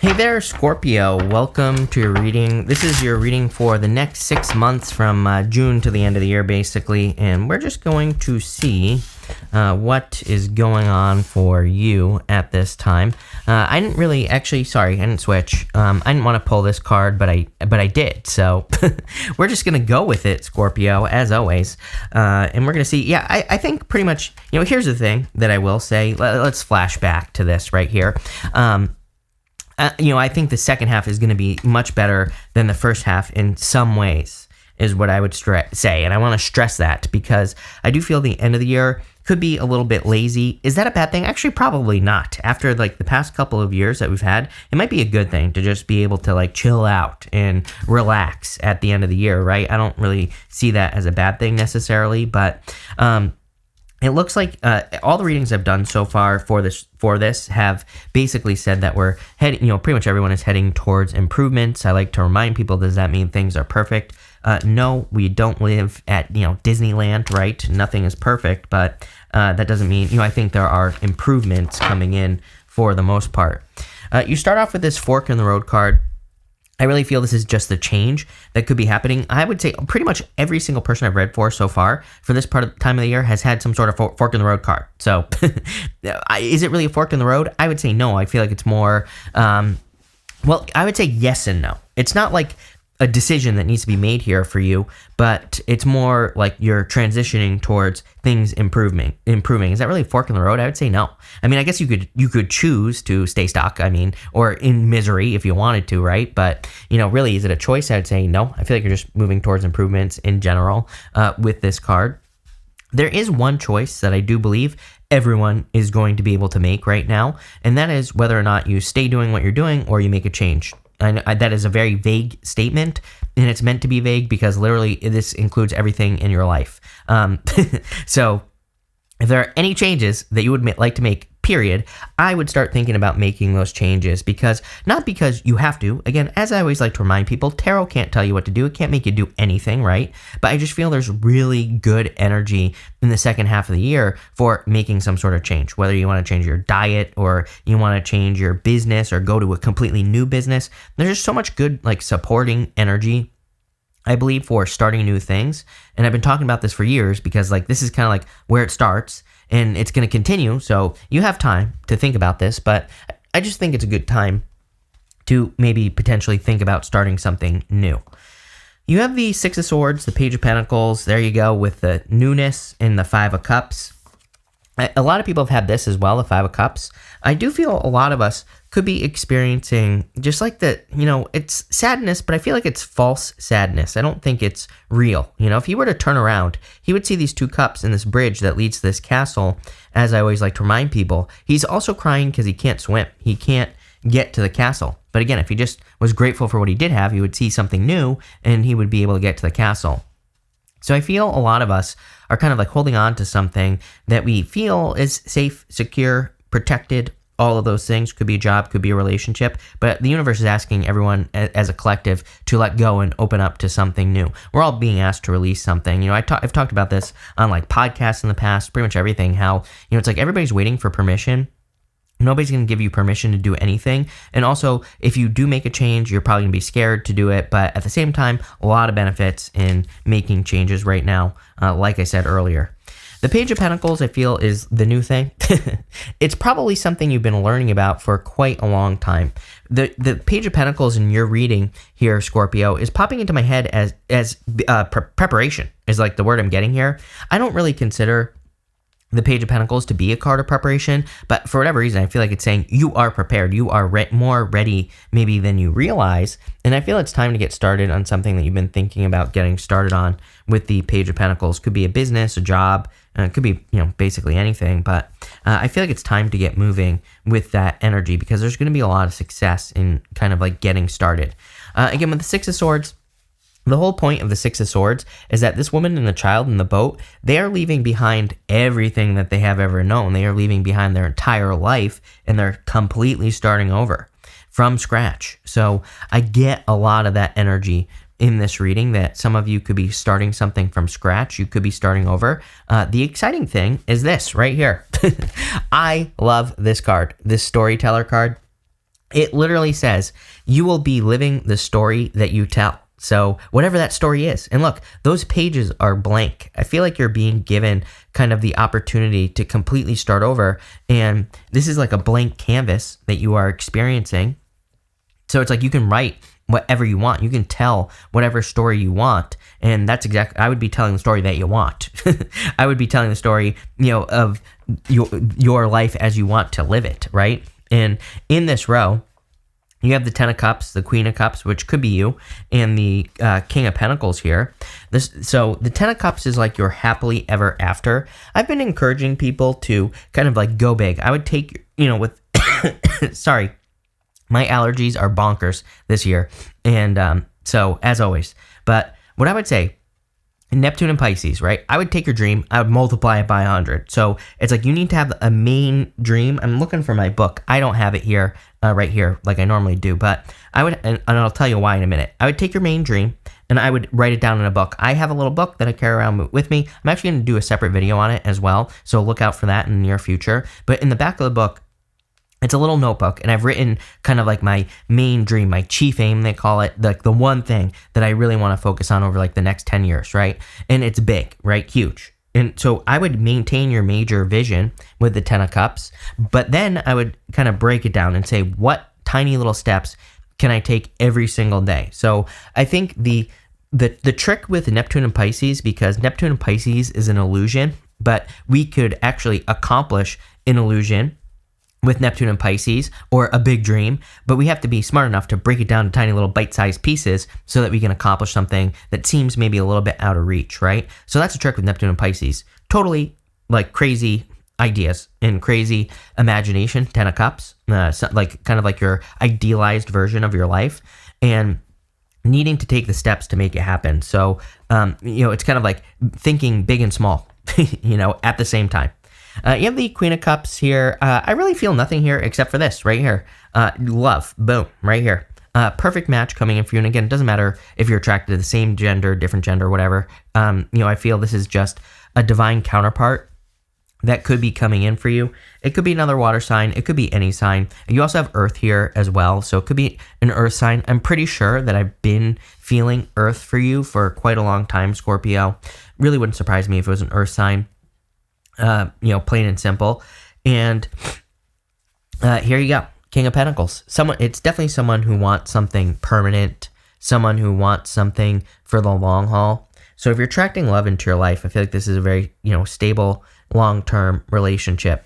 Hey there, Scorpio. Welcome to your reading. This is your reading for the next 6 months from June to the end of the year, basically. And we're just going to see what is going on for you at this time. I didn't really, I didn't switch. I didn't want to pull this card, but I did. So we're just going to go with it, Scorpio, as always. And we're going to see, I think pretty much, here's the thing that I will say. Let's flash back to this right here. I think the second half is going to be much better than the first half in some ways, is what I would say. And I want to stress that because I do feel the end of the year could be a little bit lazy. Is that a bad thing? Actually, probably not. After the past couple of years that we've had, it might be a good thing to just be able to chill out and relax at the end of the year, right? I don't really see that as a bad thing necessarily, but it looks like all the readings I've done so far for this have basically said that we're heading, pretty much everyone is heading towards improvements. I like to remind people, does that mean things are perfect? No, we don't live at, Disneyland, right? Nothing is perfect, but that doesn't mean, I think there are improvements coming in for the most part. You start off with this fork in the road card. I really feel this is just the change that could be happening. I would say pretty much every single person I've read for so far for this part of the time of the year has had some sort of fork in the road card. So is it really a fork in the road? I would say no. I feel like it's more, I would say yes and no. It's not like a decision that needs to be made here for you, but it's more like you're transitioning towards things improving. Is that really a fork in the road? I would say no. I mean, I guess you could choose to stay stuck, or in misery if you wanted to, right? But, really, is it a choice? I would say no. I feel like you're just moving towards improvements in general with this card. There is one choice that I do believe everyone is going to be able to make right now, and that is whether or not you stay doing what you're doing or you make a change. I know that is a very vague statement, and it's meant to be vague because literally this includes everything in your life. So if there are any changes that you would like to make, period, I would start thinking about making those changes not because you have to. Again, as I always like to remind people, tarot can't tell you what to do. It can't make you do anything, right? But I just feel there's really good energy in the second half of the year for making some sort of change, whether you want to change your diet or you want to change your business or go to a completely new business. There's just so much good, supporting energy, I believe, for starting new things. And I've been talking about this for years because this is kind of where it starts and it's going to continue. So you have time to think about this, but I just think it's a good time to maybe potentially think about starting something new. You have the Six of Swords, the Page of Pentacles. There you go with the newness and the Five of Cups. A lot of people have had this as well, the Five of Cups. I do feel a lot of us could be experiencing just it's sadness, but I feel like it's false sadness. I don't think it's real. If he were to turn around, he would see these two cups in this bridge that leads to this castle. As I always like to remind people, he's also crying because he can't swim. He can't get to the castle. But again, if he just was grateful for what he did have, he would see something new and he would be able to get to the castle. So I feel a lot of us are kind of holding on to something that we feel is safe, secure, protected. All of those things. Could be a job, could be a relationship, but the universe is asking everyone as a collective to let go and open up to something new. We're all being asked to release something. I've talked about this on podcasts in the past, pretty much everything, how, it's everybody's waiting for permission. Nobody's going to give you permission to do anything. And also, if you do make a change, you're probably going to be scared to do it. But at the same time, a lot of benefits in making changes right now, like I said earlier. The Page of Pentacles, I feel, is the new thing. It's probably something you've been learning about for quite a long time. The Page of Pentacles in your reading here, Scorpio, is popping into my head as preparation, is the word I'm getting here. I don't really consider the Page of Pentacles to be a card of preparation, but for whatever reason, I feel like it's saying you are prepared. You are more ready maybe than you realize, and I feel it's time to get started on something that you've been thinking about getting started on with the Page of Pentacles. Could be a business, a job, it could be, basically anything, but I feel like it's time to get moving with that energy because there's going to be a lot of success in kind of getting started. Again, with the Six of Swords, the whole point of the Six of Swords is that this woman and the child in the boat, they are leaving behind everything that they have ever known. They are leaving behind their entire life, and they're completely starting over from scratch. So I get a lot of that energy in this reading that some of you could be starting something from scratch. You could be starting over. The exciting thing is this right here. I love this card, this storyteller card. It literally says, you will be living the story that you tell. So whatever that story is. And look, those pages are blank. I feel like you're being given kind of the opportunity to completely start over. And this is like a blank canvas that you are experiencing. So it's like you can write whatever you want. You can tell whatever story you want. And that's exactly, I would be telling the story that you want. I would be telling the story, of your life as you want to live it, right? And in this row, you have the 10 of Cups, the Queen of Cups, which could be you, and the King of Pentacles here. So the 10 of Cups is like your happily ever after. I've been encouraging people to kind of like go big. I would take, with, sorry, my allergies are bonkers this year. And so, as always, but what I would say, Neptune and Pisces, right? I would take your dream, I would multiply it by 100. So it's like you need to have a main dream. I'm looking for my book. I don't have it here, right here, like I normally do, but I would, and I'll tell you why in a minute. I would take your main dream and I would write it down in a book. I have a little book that I carry around with me. I'm actually going to do a separate video on it as well. So look out for that in the near future. But in the back of the book, it's a little notebook, and I've written kind of like my main dream, my chief aim, they call it, like the one thing that I really want to focus on over like the next 10 years, right? And it's big, right? Huge. And so I would maintain your major vision with the 10 of Cups, but then I would kind of break it down and say, what tiny little steps can I take every single day? So I think the trick with Neptune and Pisces, because Neptune and Pisces is an illusion, but we could actually accomplish an illusion with Neptune and Pisces, or a big dream, but we have to be smart enough to break it down to tiny little bite-sized pieces so that we can accomplish something that seems maybe a little bit out of reach, right? So that's a trick with Neptune and Pisces. Totally like crazy ideas and crazy imagination, 10 of Cups, like kind of like your idealized version of your life, and needing to take the steps to make it happen. So, it's kind of like thinking big and small, at the same time. You have the Queen of Cups here. I really feel nothing here except for this right here. Love. Boom. Right here. Perfect match coming in for you. And again, it doesn't matter if you're attracted to the same gender, different gender, whatever. I feel this is just a divine counterpart that could be coming in for you. It could be another water sign. It could be any sign. You also have Earth here as well. So it could be an Earth sign. I'm pretty sure that I've been feeling Earth for you for quite a long time, Scorpio. Really wouldn't surprise me if it was an Earth sign. Plain and simple. And here you go, King of Pentacles. It's definitely someone who wants something permanent, someone who wants something for the long haul. So if you're attracting love into your life, I feel like this is a very, stable, long-term relationship.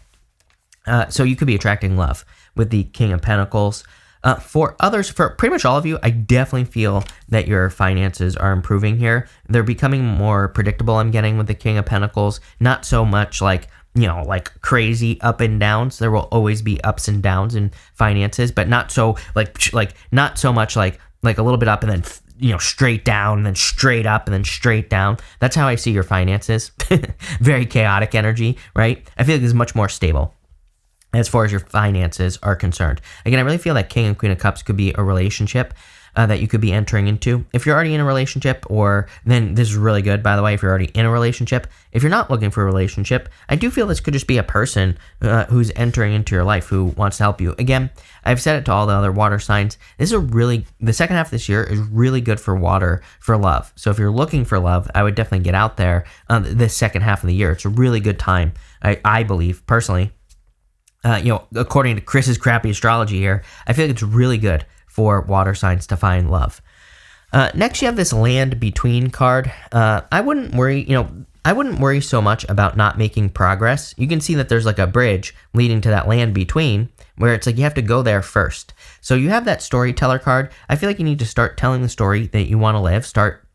So you could be attracting love with the King of Pentacles. For others, for pretty much all of you, I definitely feel that your finances are improving here. They're becoming more predictable, I'm getting, with the King of Pentacles. Not so much like crazy up and downs. There will always be ups and downs in finances, but not so not so much like a little bit up and then straight down and then straight up and then straight down. That's how I see your finances. Very chaotic energy, right? I feel like this is much more stable as far as your finances are concerned. Again, I really feel that King and Queen of Cups could be a relationship that you could be entering into. If you're already in a relationship, then this is really good, by the way, if you're already in a relationship. If you're not looking for a relationship, I do feel this could just be a person who's entering into your life who wants to help you. Again, I've said it to all the other water signs. The second half of this year is really good for water, for love. So if you're looking for love, I would definitely get out there this second half of the year. It's a really good time, I believe, personally. According to Chris's crappy astrology here, I feel like it's really good for water signs to find love. Next, you have this land between card. I wouldn't worry so much about not making progress. You can see that there's like a bridge leading to that land between, where it's like you have to go there first. So you have that storyteller card. I feel like you need to start telling the story that you want to live. Start,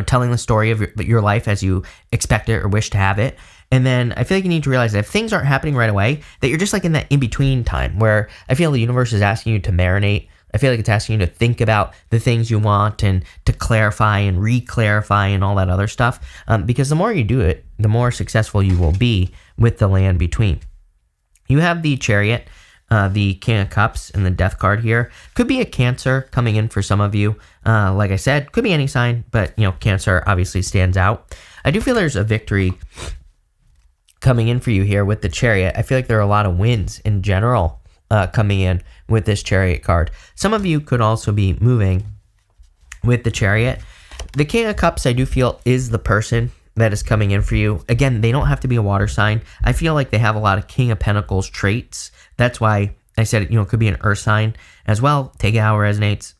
telling the story of your life as you expect it or wish to have it. And then I feel like you need to realize that if things aren't happening right away, that you're just like in that in-between time where I feel the universe is asking you to marinate. I feel like it's asking you to think about the things you want and to clarify and re-clarify and all that other stuff. Because the more you do it, the more successful you will be with the land between. You have the Chariot, the King of Cups, and the Death card here. Could be a Cancer coming in for some of you. Like I said, could be any sign, but Cancer obviously stands out. I do feel there's a victory coming in for you here with the Chariot. I feel like there are a lot of wins in general coming in with this Chariot card. Some of you could also be moving with the Chariot. The King of Cups, I do feel, is the person that is coming in for you. Again, they don't have to be a water sign. I feel like they have a lot of King of Pentacles traits. That's why I said, it could be an earth sign as well. Take it how it resonates.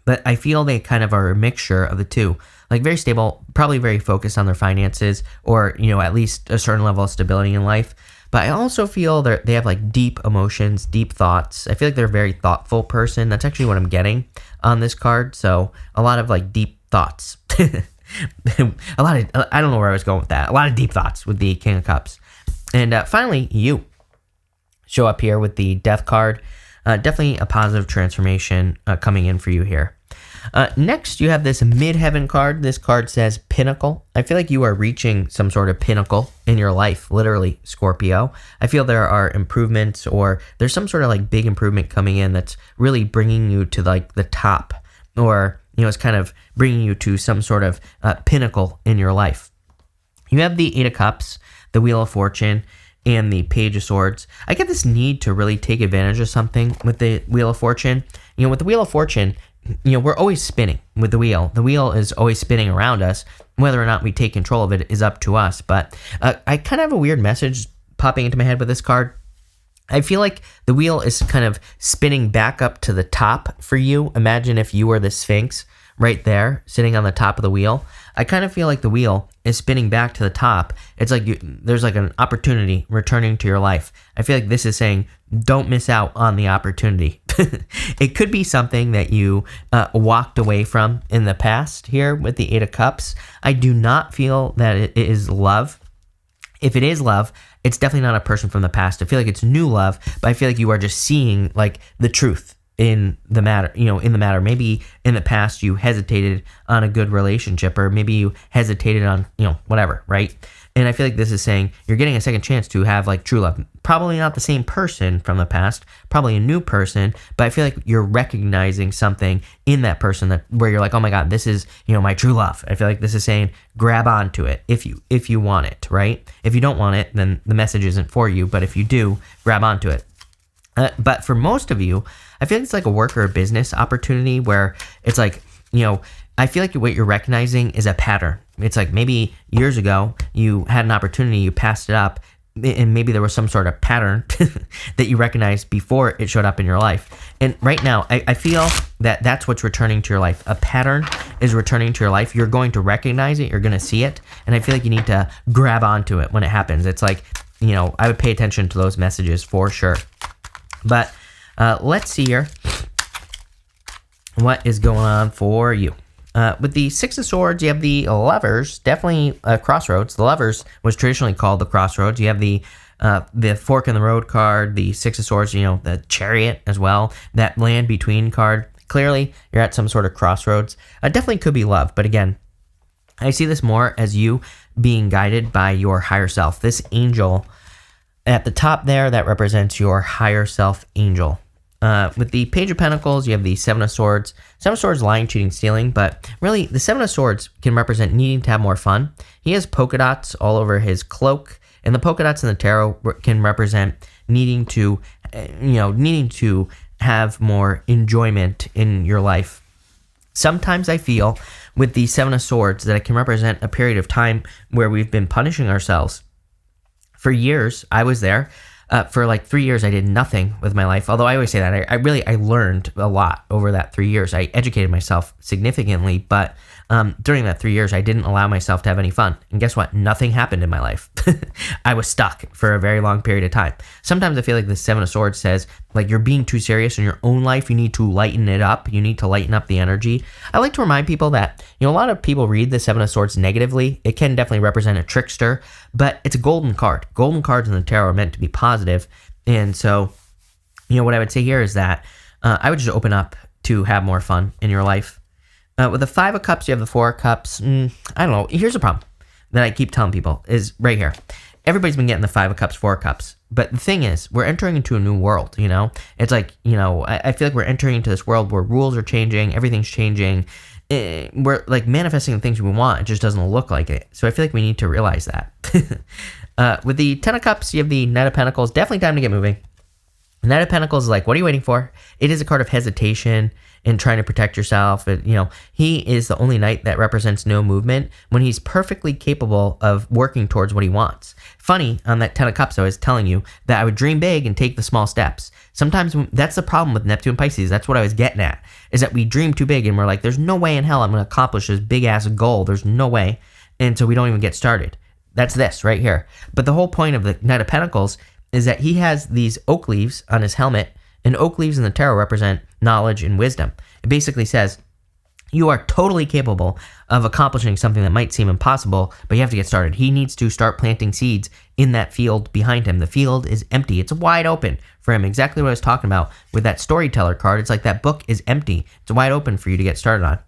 But I feel they kind of are a mixture of the two. Like very stable, probably very focused on their finances, or, at least a certain level of stability in life. But I also feel they have like deep emotions, deep thoughts. I feel like they're a very thoughtful person. That's actually what I'm getting on this card. So a lot of like deep thoughts. A lot of, I don't know where I was going with that. A lot of deep thoughts with the King of Cups. And finally, you show up here with the Death card. Definitely a positive transformation coming in for you here. Next, you have this Midheaven card. This card says Pinnacle. I feel like you are reaching some sort of pinnacle in your life, literally, Scorpio. I feel there are improvements, or there's some sort of like big improvement coming in that's really bringing you to like the top, or it's kind of bringing you to some sort of pinnacle in your life. You have the Eight of Cups, the Wheel of Fortune, and the Page of Swords. I get this need to really take advantage of something with the Wheel of Fortune. With the Wheel of Fortune, we're always spinning with the wheel. The wheel is always spinning around us. Whether or not we take control of it is up to us. But I kind of have a weird message popping into my head with this card. I feel like the wheel is kind of spinning back up to the top for you. Imagine if you were the Sphinx right there, sitting on the top of the wheel. I kind of feel like the wheel is spinning back to the top. It's like there's like an opportunity returning to your life. I feel like this is saying, don't miss out on the opportunity. It could be something that you walked away from in the past here with the Eight of Cups. I do not feel that it is love. If it is love, it's definitely not a person from the past. I feel like it's new love, but I feel like you are just seeing like the truth in the matter, maybe in the past you hesitated on a good relationship, or maybe you hesitated on, whatever, right? And I feel like this is saying you're getting a second chance to have like true love. Probably not the same person from the past, probably a new person, but I feel like you're recognizing something in that person where you're like, oh my God, this is, my true love. I feel like this is saying grab onto it if you want it, right? If you don't want it, then the message isn't for you, but if you do, grab onto it. But for most of you, I feel like it's like a work or a business opportunity where it's like, I feel like what you're recognizing is a pattern. It's like maybe years ago you had an opportunity, you passed it up, and maybe there was some sort of pattern that you recognized before it showed up in your life. And right now, I feel that that's what's returning to your life. A pattern is returning to your life. You're going to recognize it. You're going to see it. And I feel like you need to grab onto it when it happens. It's like, I would pay attention to those messages for sure. But let's see here what is going on for you. With the Six of Swords, you have the Lovers, definitely a crossroads. The Lovers was traditionally called the crossroads. You have the Fork in the Road card, the Six of Swords, the Chariot as well, that land between card. Clearly, you're at some sort of crossroads. Definitely could be love, but again, I see this more as you being guided by your higher self. This angel at the top there, that represents your higher self angel. With the Page of Pentacles, you have the Seven of Swords. Seven of Swords, lying, cheating, stealing, but really the Seven of Swords can represent needing to have more fun. He has polka dots all over his cloak, and the polka dots in the tarot can represent needing to have more enjoyment in your life. Sometimes I feel with the Seven of Swords that it can represent a period of time where we've been punishing ourselves. For years, I was there. For like 3 years, I did nothing with my life. Although I always say that. I learned a lot over that 3 years. I educated myself significantly, but during that 3 years, I didn't allow myself to have any fun. And guess what? Nothing happened in my life. I was stuck for a very long period of time. Sometimes I feel like the Seven of Swords says, like, you're being too serious in your own life. You need to lighten it up. You need to lighten up the energy. I like to remind people that, a lot of people read the Seven of Swords negatively. It can definitely represent a trickster, but it's a golden card. Golden cards in the tarot are meant to be positive. And so, what I would say here is that I would just open up to have more fun in your life. With the Five of Cups, you have the Four of Cups. I don't know. Here's a problem that I keep telling people is right here. Everybody's been getting the Five of Cups, Four of Cups. But the thing is, we're entering into a new world, It's like, I feel like we're entering into this world where rules are changing, everything's changing. We're like manifesting the things we want. It just doesn't look like it. So I feel like we need to realize that. With the Ten of Cups, you have the Knight of Pentacles. Definitely time to get moving. Knight of Pentacles is like, what are you waiting for? It is a card of hesitation and trying to protect yourself. He is the only knight that represents no movement when he's perfectly capable of working towards what he wants. Funny, on that 10 of Cups, I was telling you that I would dream big and take the small steps. Sometimes that's the problem with Neptune and Pisces. That's what I was getting at, is that we dream too big and we're like, there's no way in hell I'm going to accomplish this big ass goal. There's no way. And so we don't even get started. That's this right here. But the whole point of the Knight of Pentacles is that he has these oak leaves on his helmet, and oak leaves in the tarot represent knowledge and wisdom. It basically says you are totally capable of accomplishing something that might seem impossible, but you have to get started. He needs to start planting seeds in that field behind him. The field is empty. It's wide open for him. Exactly what I was talking about with that storyteller card. It's like that book is empty. It's wide open for you to get started on.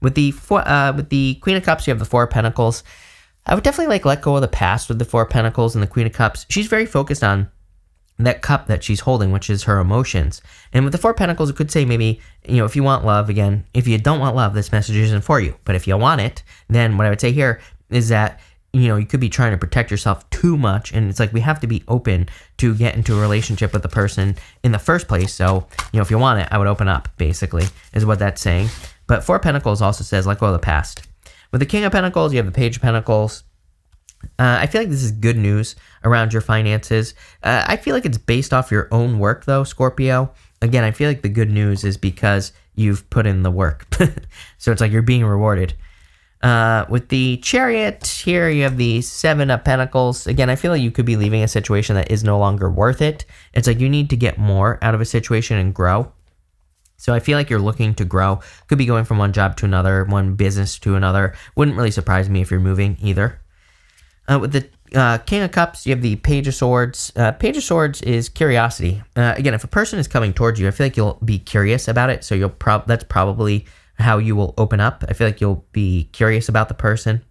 With the Queen of Cups, you have the Four of Pentacles. I would definitely let go of the past with the Four of Pentacles and the Queen of Cups. She's very focused on that cup that she's holding, which is her emotions. And with the Four of Pentacles, it could say maybe, if you want love, again, if you don't want love, this message isn't for you. But if you want it, then what I would say here is that, you could be trying to protect yourself too much. And it's like we have to be open to get into a relationship with the person in the first place. So, if you want it, I would open up, basically, is what that's saying. But Four of Pentacles also says let go of the past. With the King of Pentacles, you have the Page of Pentacles. I feel like this is good news around your finances. I feel like it's based off your own work, though, Scorpio. Again, I feel like the good news is because you've put in the work. So it's like you're being rewarded. With the Chariot, here you have the Seven of Pentacles. Again, I feel like you could be leaving a situation that is no longer worth it. It's like you need to get more out of a situation and grow. So I feel like you're looking to grow. Could be going from one job to another, one business to another. Wouldn't really surprise me if you're moving either. With the King of Cups, you have the Page of Swords. Page of Swords is curiosity. Again, if a person is coming towards you, I feel like you'll be curious about it. So that's probably how you will open up. I feel like you'll be curious about the person.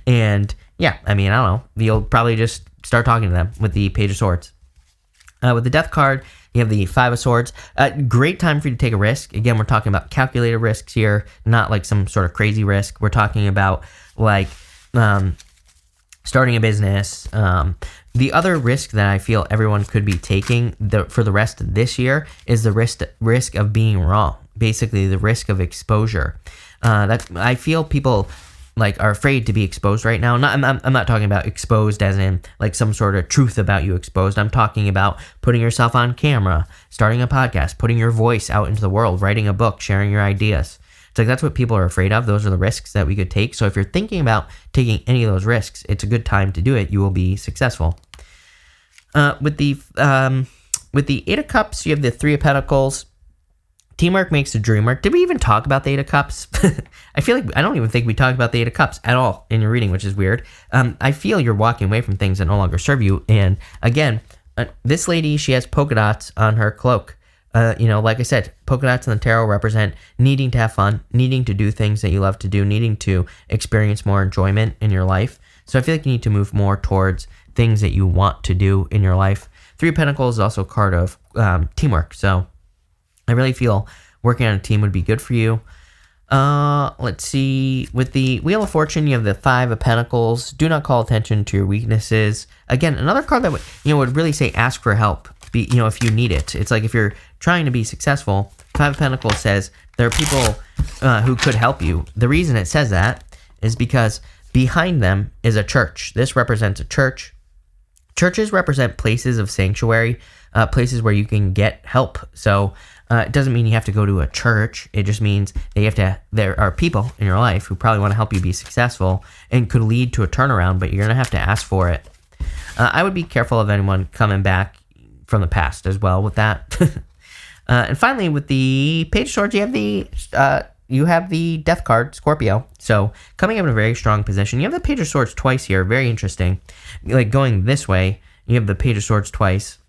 And yeah, I don't know. You'll probably just start talking to them with the Page of Swords. With the Death card, you have the Five of Swords. Great time for you to take a risk. Again, we're talking about calculated risks here, not like some sort of crazy risk. We're talking about like starting a business. The other risk that I feel everyone could be taking for the rest of this year is the risk of being wrong. Basically, the risk of exposure. That I feel people are afraid to be exposed right now. I'm not talking about exposed as in like some sort of truth about you exposed. I'm talking about putting yourself on camera, starting a podcast, putting your voice out into the world, writing a book, sharing your ideas. It's like that's what people are afraid of. Those are the risks that we could take. So if you're thinking about taking any of those risks, it's a good time to do it. You will be successful. With the Eight of Cups, you have the Three of Pentacles. Teamwork makes the dream work. Did we even talk about the Eight of Cups? I feel like I don't even think we talked about the Eight of Cups at all in your reading, which is weird. I feel you're walking away from things that no longer serve you. And again, this lady, she has polka dots on her cloak. Like I said, polka dots in the tarot represent needing to have fun, needing to do things that you love to do, needing to experience more enjoyment in your life. So I feel like you need to move more towards things that you want to do in your life. Three of Pentacles is also a card of teamwork. So I really feel working on a team would be good for you. Let's see. With the Wheel of Fortune, you have the Five of Pentacles. Do not call attention to your weaknesses. Again, another card that would really say ask for help. If you need it. It's like if you're trying to be successful, Five of Pentacles says there are people who could help you. The reason it says that is because behind them is a church. This represents a church. Churches represent places of sanctuary, places where you can get help. So it doesn't mean you have to go to a church. It just means that there are people in your life who probably want to help you be successful and could lead to a turnaround, but you're going to have to ask for it. I would be careful of anyone coming back from the past as well with that. And finally, with the Page of Swords, you have the Death card, Scorpio. So coming up in a very strong position. You have the Page of Swords twice here. Very interesting. Like going this way, you have the Page of Swords twice.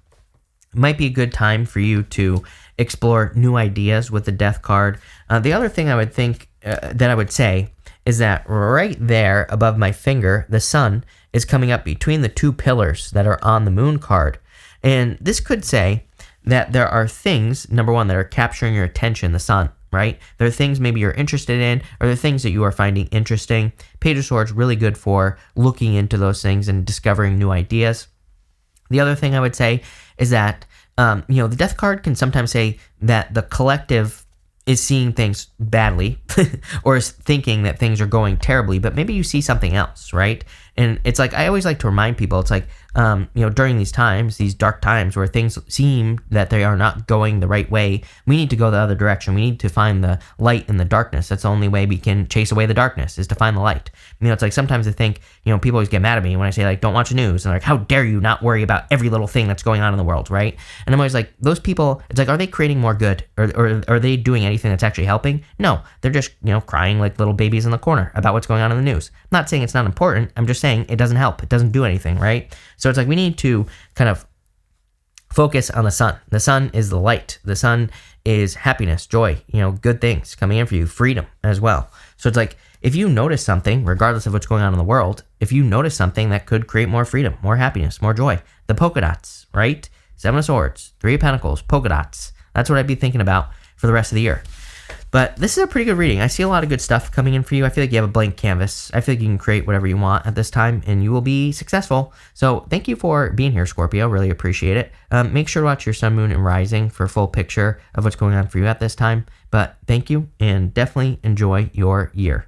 Might be a good time for you to explore new ideas with the Death card. The other thing I would think that I would say is that right there above my finger, the sun is coming up between the two pillars that are on the Moon card. And this could say that there are things, number one, that are capturing your attention, the sun, right? There are things maybe you're interested in, or there are things that you are finding interesting. Page of Swords, really good for looking into those things and discovering new ideas. The other thing I would say is that The death card can sometimes say that the collective is seeing things badly or is thinking that things are going terribly, but maybe you see something else, right? And it's like, I always like to remind people, it's like, during these times, these dark times where things seem that they are not going the right way, we need to go the other direction. We need to find the light in the darkness. That's the only way we can chase away the darkness, is to find the light. It's like, sometimes I think, people always get mad at me when I say, like, don't watch the news. And they're like, how dare you not worry about every little thing that's going on in the world, right? And I'm always like, those people, it's like, are they creating more good? Or are they doing anything that's actually helping? No, they're just, crying like little babies in the corner about what's going on in the news. I'm not saying it's not important. I'm just saying it doesn't help. It doesn't do anything, right? So it's like, we need to kind of focus on the sun. The sun is the light. The sun is happiness, joy, good things coming in for you, freedom as well. So it's like, if you notice something, regardless of what's going on in the world, if you notice something that could create more freedom, more happiness, more joy, the polka dots, right? 7 of Swords, 3 of Pentacles, polka dots. That's what I'd be thinking about for the rest of the year. But this is a pretty good reading. I see a lot of good stuff coming in for you. I feel like you have a blank canvas. I feel like you can create whatever you want at this time, and you will be successful. So thank you for being here, Scorpio. Really appreciate it. Make sure to watch your sun, moon, and rising for a full picture of what's going on for you at this time. But thank you, and definitely enjoy your year.